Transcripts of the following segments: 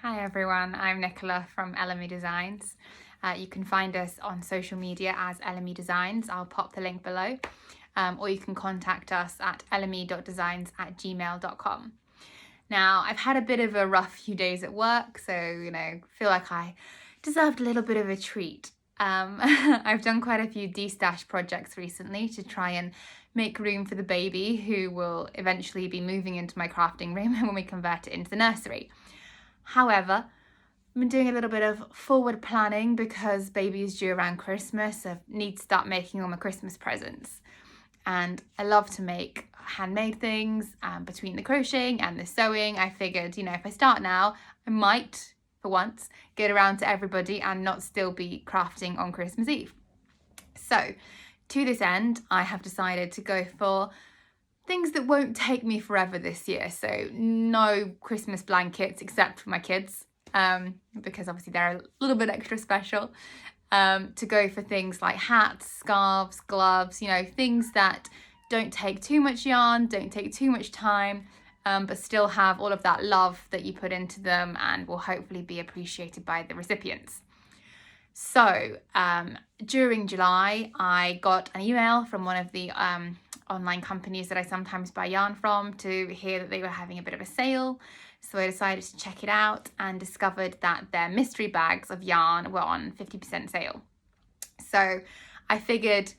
Hi everyone, I'm Nicola from Elimee Designs. You can find us on social media as Elimee Designs. I'll pop the link below. Or you can contact us at elimee.designs@gmail.com. Now, I've had a bit of a rough few days at work, so, feel like I deserved a little bit of a treat. I've done quite a few de-stash projects recently to try and make room for the baby who will eventually be moving into my crafting room when we convert it into the nursery. However, I've been doing a little bit of forward planning because baby is due around Christmas. I need to start making all my Christmas presents. And I love to make handmade things. Between the crocheting and the sewing, I figured, if I start now, I might, for once, get around to everybody and not still be crafting on Christmas Eve. So, to this end, I have decided to go for things that won't take me forever this year. So no Christmas blankets except for my kids, because obviously they're a little bit extra special. To go for things like hats, scarves, gloves, things that don't take too much yarn, don't take too much time, but still have all of that love that you put into them and will hopefully be appreciated by the recipients. So during July, I got an email from one of the online companies that I sometimes buy yarn from to hear that they were having a bit of a sale. So I decided to check it out and discovered that their mystery bags of yarn were on 50% sale. So I figured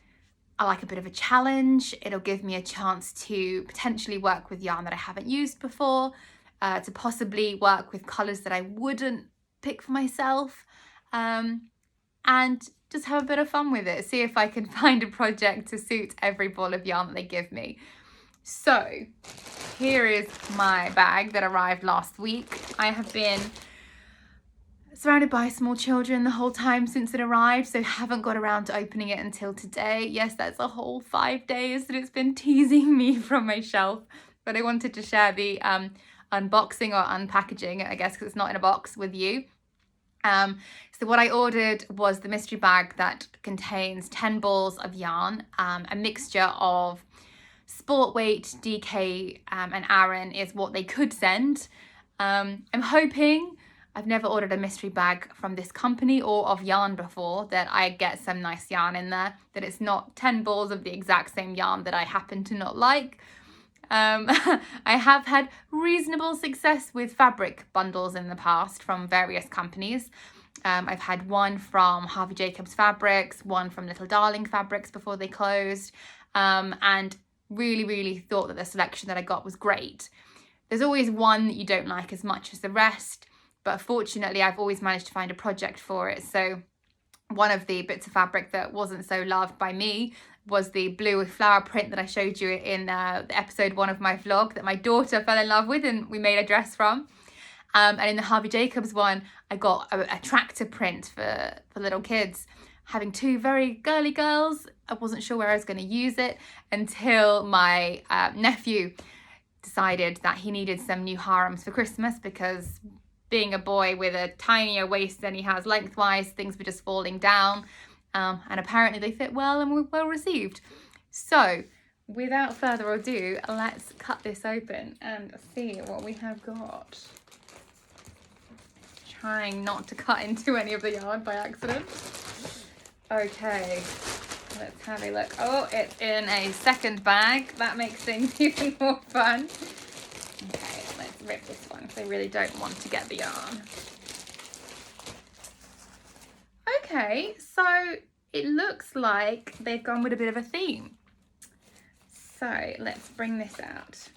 I like a bit of a challenge. It'll give me a chance to potentially work with yarn that I haven't used before, to possibly work with colours that I wouldn't pick for myself, and just have a bit of fun with it. See if I can find a project to suit every ball of yarn that they give me. So here is my bag that arrived last week. I have been surrounded by small children the whole time since it arrived, so haven't got around to opening it until today. Yes, that's a whole 5 days that it's been teasing me from my shelf, but I wanted to share the unboxing or unpackaging, I guess, because it's not in a box, with you. So what I ordered was the mystery bag that contains 10 balls of yarn, a mixture of sport weight, DK and Aran is what they could send. I'm hoping, I've never ordered a mystery bag from this company or of yarn before, that I get some nice yarn in there, that it's not 10 balls of the exact same yarn that I happen to not like. I have had reasonable success with fabric bundles in the past from various companies. I've had one from Harvey Jacobs Fabrics, one from Little Darling Fabrics before they closed, and really thought that the selection that I got was great. There's always one that you don't like as much as the rest, but fortunately I've always managed to find a project for it. So one of the bits of fabric that wasn't so loved by me was the blue flower print that I showed you in the episode 1 of my vlog that my daughter fell in love with and we made a dress from. And in the Harvey Jacobs one, I got a tractor print for little kids. Having 2 very girly girls, I wasn't sure where I was going to use it until my nephew decided that he needed some new harems for Christmas, because being a boy with a tinier waist than he has lengthwise, things were just falling down. And apparently they fit well and were well received. So without further ado, let's cut this open and see what we have got. Trying not to cut into any of the yarn by accident. Okay, let's have a look. Oh, it's in a second bag. That makes things even more fun. Okay, let's rip this one because I really don't want to get the yarn. Okay, so it looks like they've gone with a bit of a theme. So let's bring this out.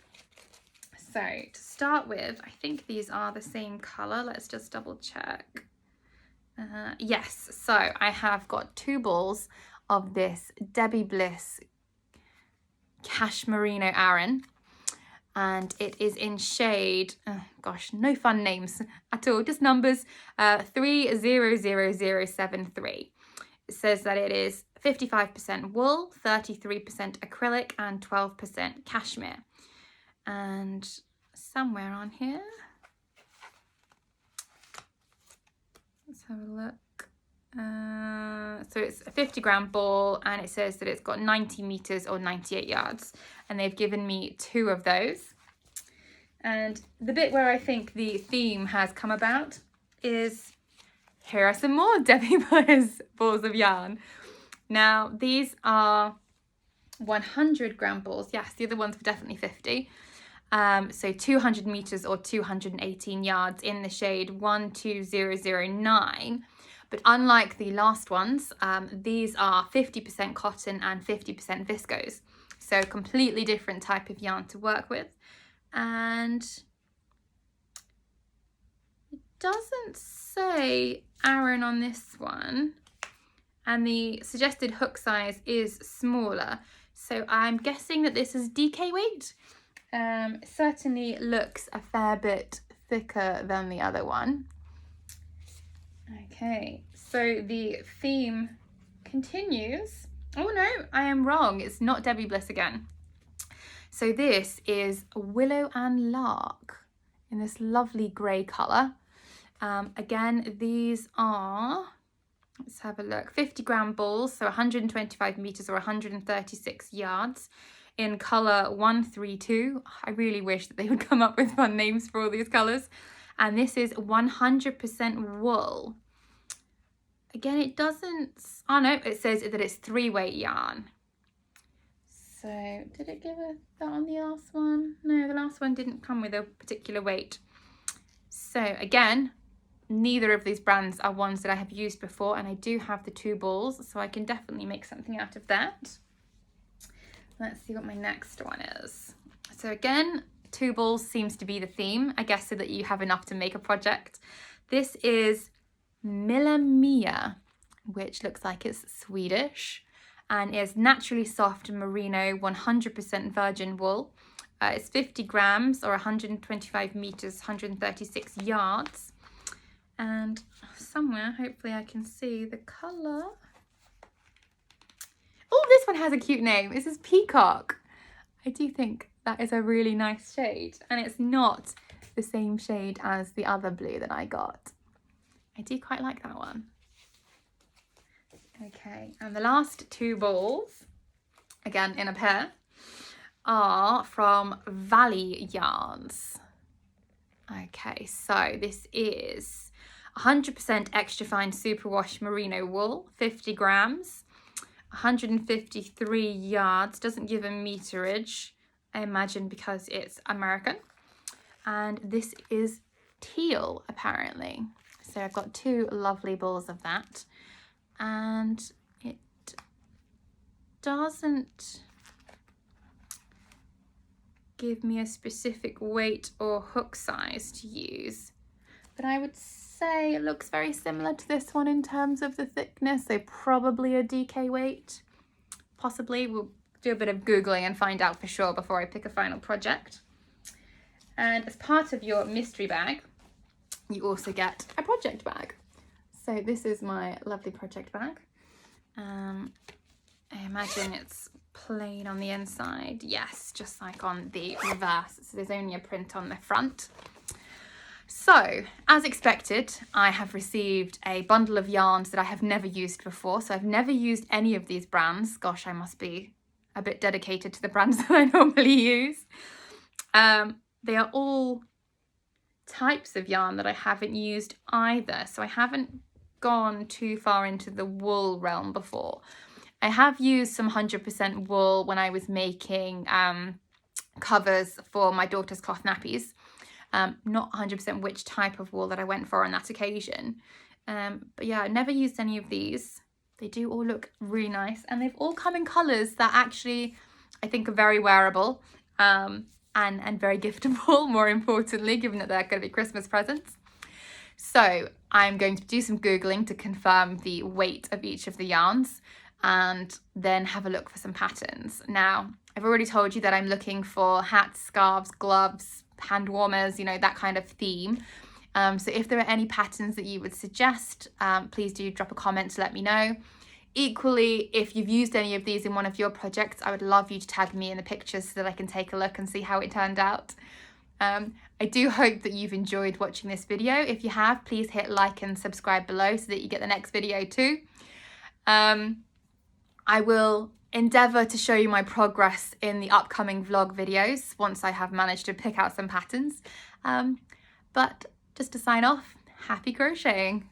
So to start with, I think these are the same colour. Let's just double check. Yes, so I have got 2 balls of this Debbie Bliss Cashmerino Aran. And it is in shade, oh gosh, no fun names at all, just numbers, 300073. It says that it is 55% wool, 33% acrylic and 12% cashmere. And somewhere on here, let's have a look. So it's a 50-gram ball and it says that it's got 90 meters or 98 yards. And they've given me 2 of those. And the bit where I think the theme has come about is, here are some more Debbie Bliss balls of yarn. Now, these are 100 gram balls. Yes, the other ones were definitely 50. So 200 meters or 218 yards in the shade 12009. But unlike the last ones, these are 50% cotton and 50% viscose. So completely different type of yarn to work with. And it doesn't say Aran on this one. And the suggested hook size is smaller. So I'm guessing that this is DK weight. Certainly looks a fair bit thicker than the other one. Okay, so the theme continues. Oh no, I am wrong. It's not Debbie Bliss again. So this is Willow and Lark in this lovely grey colour. Again, these are, let's have a look, 50 gram balls, so 125 meters or 136 yards in colour 132. I really wish that they would come up with fun names for all these colours. And this is 100% wool. Again, it doesn't, oh no, it says that it's 3-weight yarn. So did it give that on the last one? No, the last one didn't come with a particular weight. So again, neither of these brands are ones that I have used before, and I do have the 2 balls, so I can definitely make something out of that. Let's see what my next one is. So again, 2 balls seems to be the theme, I guess, so that you have enough to make a project. This is MillaMia, which looks like it's Swedish, and is naturally soft merino 100% virgin wool. It's 50 grams or 125 meters, 136 yards. And somewhere, hopefully I can see the colour. Oh, this one has a cute name. This is Peacock. I do think that is a really nice shade, and it's not the same shade as the other blue that I got. I do quite like that one. Okay, and the last 2 balls, again in a pair, are from Valley Yarns. Okay, so this is 100% extra fine superwash merino wool, 50 grams, 153 yards, doesn't give a meterage, I imagine because it's American. And this is teal, apparently. So I've got 2 lovely balls of that. And it doesn't give me a specific weight or hook size to use, but I would say it looks very similar to this one in terms of the thickness, so probably a DK weight. Possibly. We'll do a bit of Googling and find out for sure before I pick a final project. And as part of your mystery bag, you also get a project bag. So this is my lovely project bag. I imagine it's plain on the inside. Yes, just like on the reverse. So there's only a print on the front. So, as expected, I have received a bundle of yarns that I have never used before. So I've never used any of these brands. Gosh, I must be a bit dedicated to the brands that I normally use. They are all types of yarn that I haven't used either. So I haven't gone too far into the wool realm before. I have used some 100% wool when I was making covers for my daughter's cloth nappies. Not 100% which type of wool that I went for on that occasion. But yeah, I've never used any of these. They do all look really nice, and they've all come in colours that actually I think are very wearable and very giftable, more importantly, given that they're going to be Christmas presents. So I'm going to do some Googling to confirm the weight of each of the yarns and then have a look for some patterns. Now, I've already told you that I'm looking for hats, scarves, gloves, hand warmers, you know, that kind of theme. So if there are any patterns that you would suggest, please do drop a comment to let me know. Equally, if you've used any of these in one of your projects, I would love you to tag me in the pictures so that I can take a look and see how it turned out. I do hope that you've enjoyed watching this video. If you have, please hit like and subscribe below so that you get the next video too. I will endeavour to show you my progress in the upcoming vlog videos once I have managed to pick out some patterns. But just to sign off, happy crocheting!